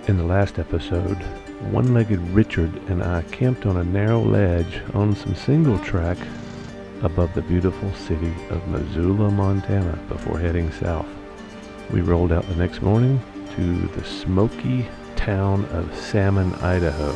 In the last episode, one-legged Richard and I camped on a narrow ledge on some single track above the beautiful city of Missoula, Montana before heading south. We rolled out the next morning to the smoky town of Salmon, Idaho.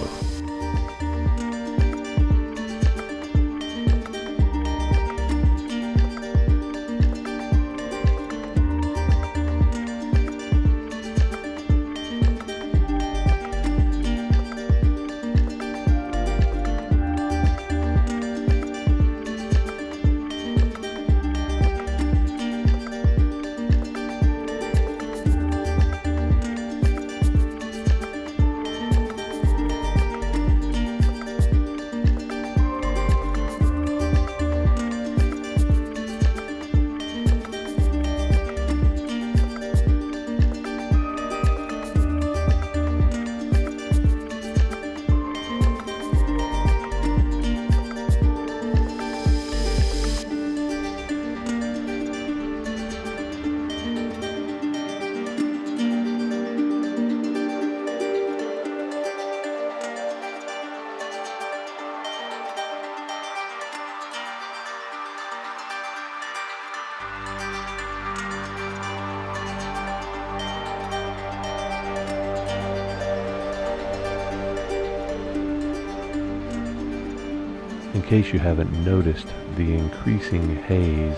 In case you haven't noticed the increasing haze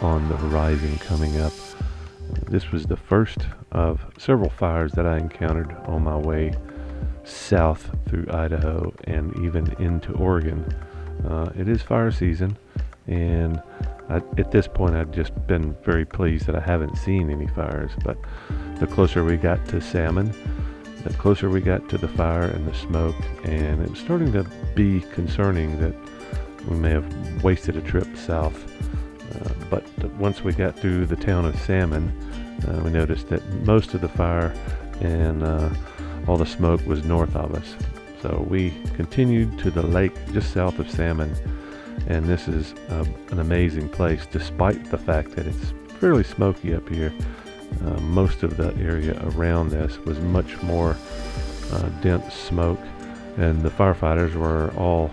on the horizon coming up, this was the first of several fires that I encountered on my way south through Idaho and even into Oregon. It is fire season, and at this point I've just been very pleased that I haven't seen any fires, but the closer we got to Salmon, the closer we got to the fire and the smoke, and it was starting to be concerning that we may have wasted a trip south. But once we got through the town of Salmon, we noticed that most of the fire and all the smoke was north of us. So we continued to the lake just south of Salmon, and this is an amazing place despite the fact that it's fairly smoky up here. Most of the area around this was much more dense smoke, and the firefighters were all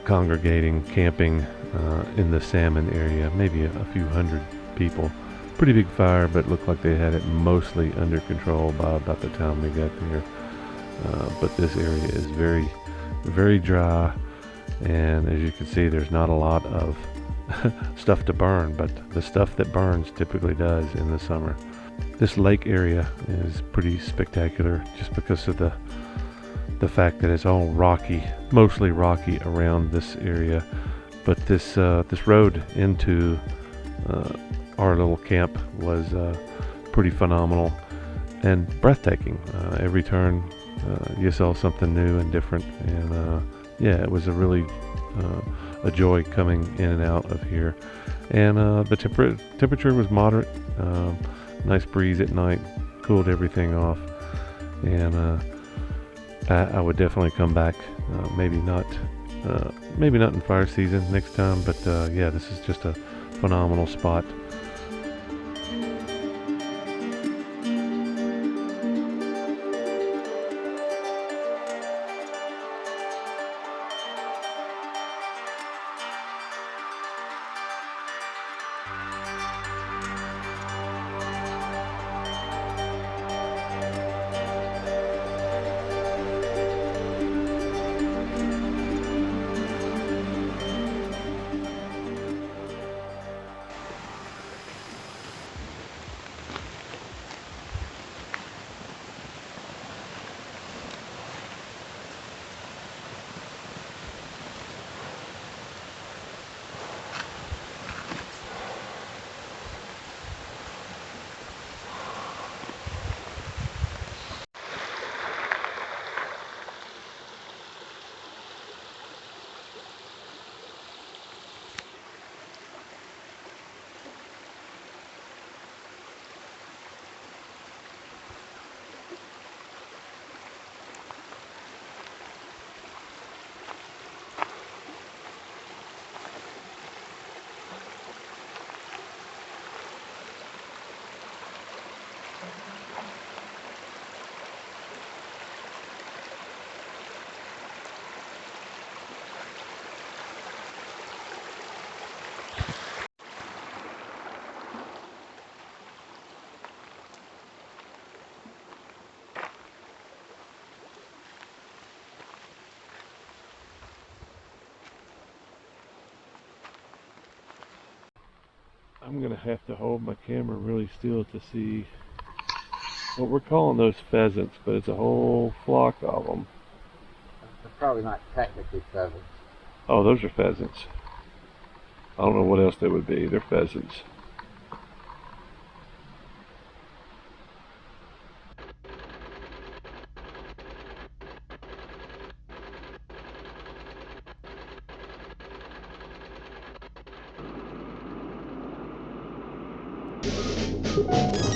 congregating, camping in the Salmon area, maybe a few hundred people. Pretty big fire, but looked like they had it mostly under control by about the time we got there. But this area is very, very dry, and as you can see, there's not a lot of stuff to burn, but the stuff that burns typically does in the summer. This lake area is pretty spectacular just because of the fact that it's all rocky, mostly rocky around this area. But this road into our little camp was pretty phenomenal and breathtaking. Every turn you saw something new and different, and yeah, it was a joy coming in and out of here. And the temperature was moderate, nice breeze at night, cooled everything off, and I would definitely come back. Maybe not in fire season next time, but yeah, this is just a phenomenal spot. I'm gonna have to hold my camera really still to see what we're calling those pheasants, but it's a whole flock of them. They're probably not technically pheasants. Oh, those are pheasants. I don't know what else they would be. They're pheasants.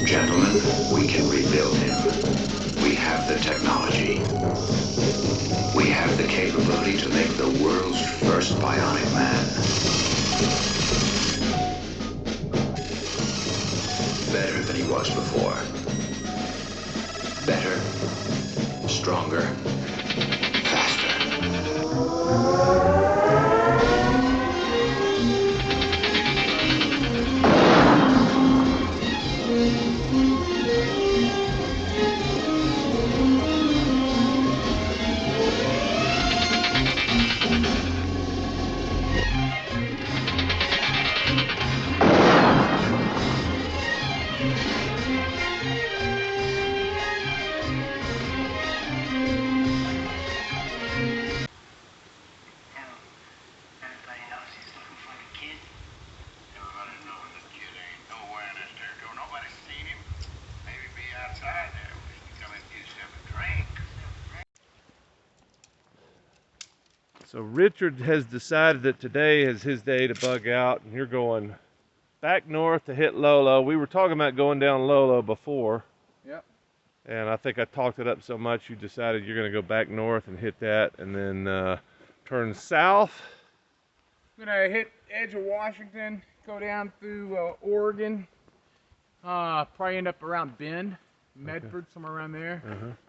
Gentlemen, we can rebuild him. We have the technology. We have the capability to make the world's first bionic man. Better than he was before. Better, stronger, faster. So Richard has decided that today is his day to bug out, and you're going back north to hit Lolo. We were talking about going down Lolo before. Yep. And I think I talked it up so much you decided you're going to go back north and hit that, and then turn south. I'm gonna hit edge of Washington, go down through Oregon, probably end up around Bend, Medford, somewhere around there.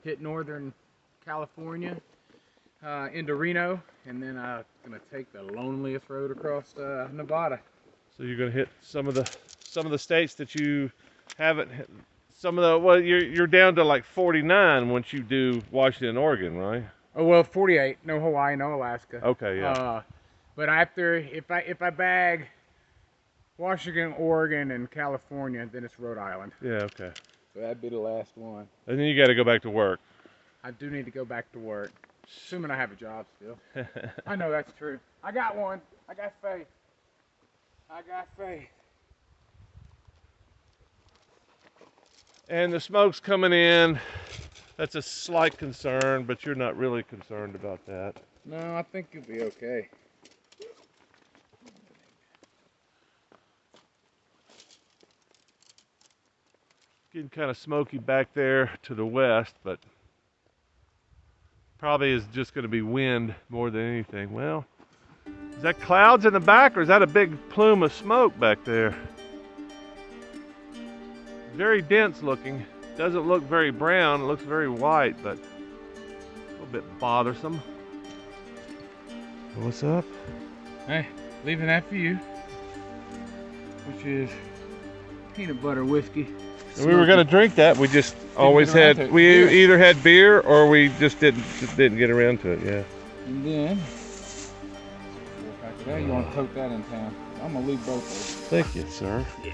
Hit northern California, into Reno, and then I'm gonna take the loneliest road across Nevada. So you're going to hit some of the states that you haven't hit. Well, you're down to like 49 once you do Washington and Oregon, right? Oh well, 48. No Hawaii, no Alaska. Okay, yeah. But after, if I bag Washington, Oregon, and California, then it's Rhode Island. Yeah, okay. So that'd be the last one. And then you got to go back to work. I do need to go back to work, assuming I have a job still. I know that's true. I got one. I got faith. I got faith. And the smoke's coming in. That's a slight concern, but you're not really concerned about that. No, I think you'll be okay. Getting kind of smoky back there to the west, but probably is just going to be wind more than anything. Well, is that clouds in the back, or is that a big plume of smoke back there? Very dense looking. Doesn't look very brown. It looks very white, but a little bit bothersome. What's up? Hey, leaving that for you, which is peanut butter whiskey. We were gonna drink that. We just always had. We either had beer or we just didn't get around to it. Yeah. And then, you want to tote that in town? I'm gonna leave both of those. Thank you, sir. Yeah.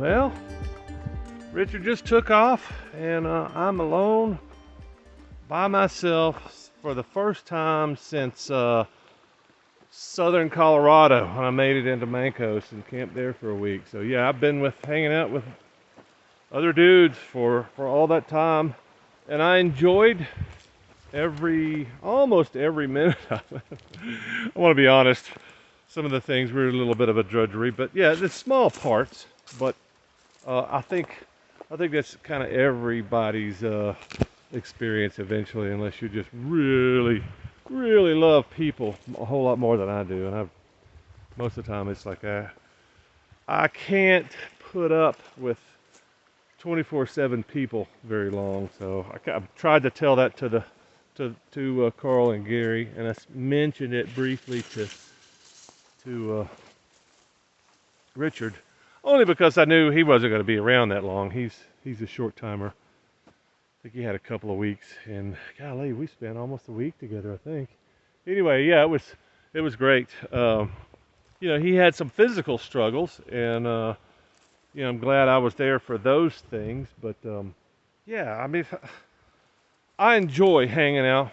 Well, Richard just took off, and I'm alone by myself for the first time since southern Colorado, when I made it into Mancos and camped there for a week. So yeah, I've been hanging out with other dudes for all that time, and I enjoyed almost every minute of it. I want to be honest, some of the things were a little bit of a drudgery, but yeah, it's small parts. But I think that's kind of everybody's experience eventually, unless you just really love people a whole lot more than I do. And most of the time it's like I can't put up with 24/7 people very long. So I've tried to tell that to Carl and Gary, and I mentioned it briefly to Richard, only because I knew he wasn't going to be around that long. He's a short timer. I think he had a couple of weeks, and golly, we spent almost a week together, I think. Anyway, yeah, it was great. You know, he had some physical struggles, and you know, I'm glad I was there for those things. But yeah, I mean, I enjoy hanging out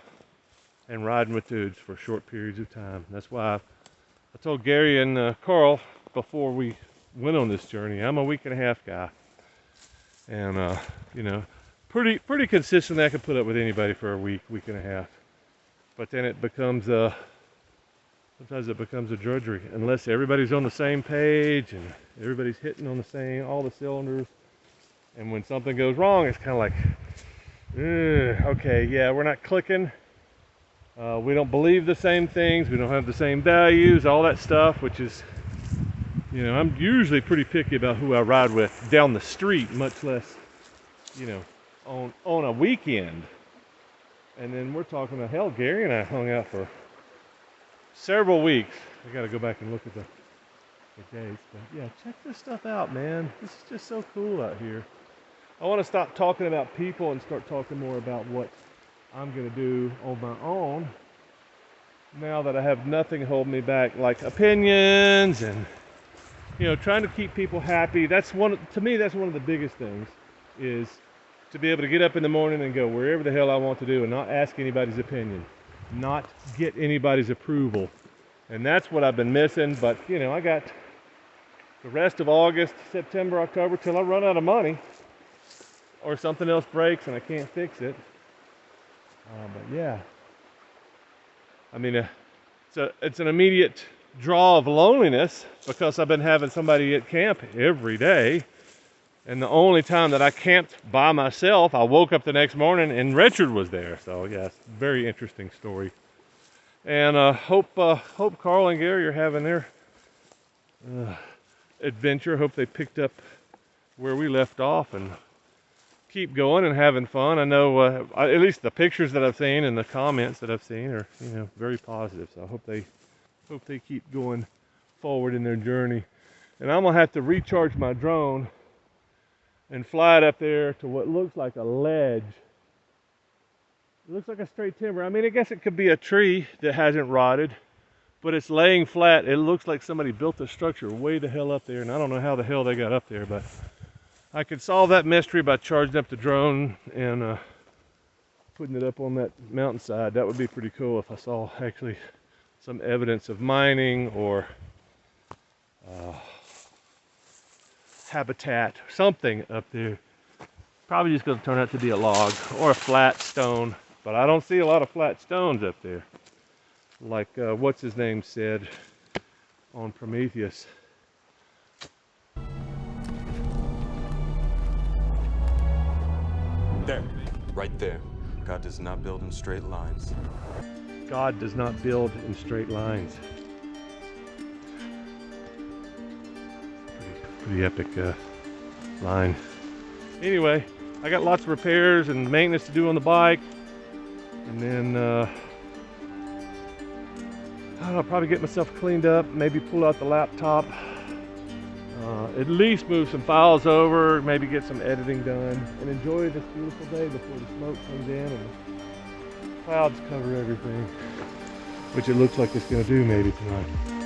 and riding with dudes for short periods of time. That's why I told Gary and Carl before we went on this journey, I'm a week and a half guy, and you know, pretty consistently I could put up with anybody for a week and a half. But then it becomes sometimes it becomes a drudgery unless everybody's on the same page and everybody's hitting on all the cylinders. And when something goes wrong, it's kind of like, okay, yeah, we're not clicking. We don't believe the same things. We don't have the same values, all that stuff, which is, you know, I'm usually pretty picky about who I ride with down the street, much less, you know, on a weekend. And then we're talking about, hell, Gary and I hung out for several weeks. I got to go back and look at the dates. But yeah, check this stuff out, man. This is just so cool out here. I want to stop talking about people and start talking more about what I'm going to do on my own now that I have nothing holding me back, like opinions and, you know, trying to keep people happy. To me, that's one of the biggest things, is to be able to get up in the morning and go wherever the hell I want to do and not ask anybody's opinion, not get anybody's approval. And that's what I've been missing. But, you know, I got the rest of August, September, October, till I run out of money or something else breaks and I can't fix it. But yeah, I mean, it's an immediate draw of loneliness because I've been having somebody at camp every day. And the only time that I camped by myself, I woke up the next morning and Richard was there. So yeah, it's a very interesting story. And hope Carl and Gary are having their adventure. Hope they picked up where we left off and keep going and having fun. I know at least the pictures that I've seen and the comments that I've seen are, you know, very positive. So I hope they keep going forward in their journey. And I'm gonna have to recharge my drone and fly it up there to what looks like a ledge. It looks like a straight timber. I mean, I guess it could be a tree that hasn't rotted, but it's laying flat. It looks like somebody built a structure way the hell up there, and I don't know how the hell they got up there, but I could solve that mystery by charging up the drone and putting it up on that mountainside. That would be pretty cool if I saw actually some evidence of mining or habitat, something up there. Probably just going to turn out to be a log or a flat stone, but I don't see a lot of flat stones up there, like what's his name said on Prometheus. There, right there. God does not build in straight lines. God does not build in straight lines. Pretty epic line. Anyway, I got lots of repairs and maintenance to do on the bike, and then I don't know, probably get myself cleaned up, maybe pull out the laptop, at least move some files over, maybe get some editing done, and enjoy this beautiful day before the smoke comes in and the clouds cover everything, which it looks like it's going to do maybe tonight.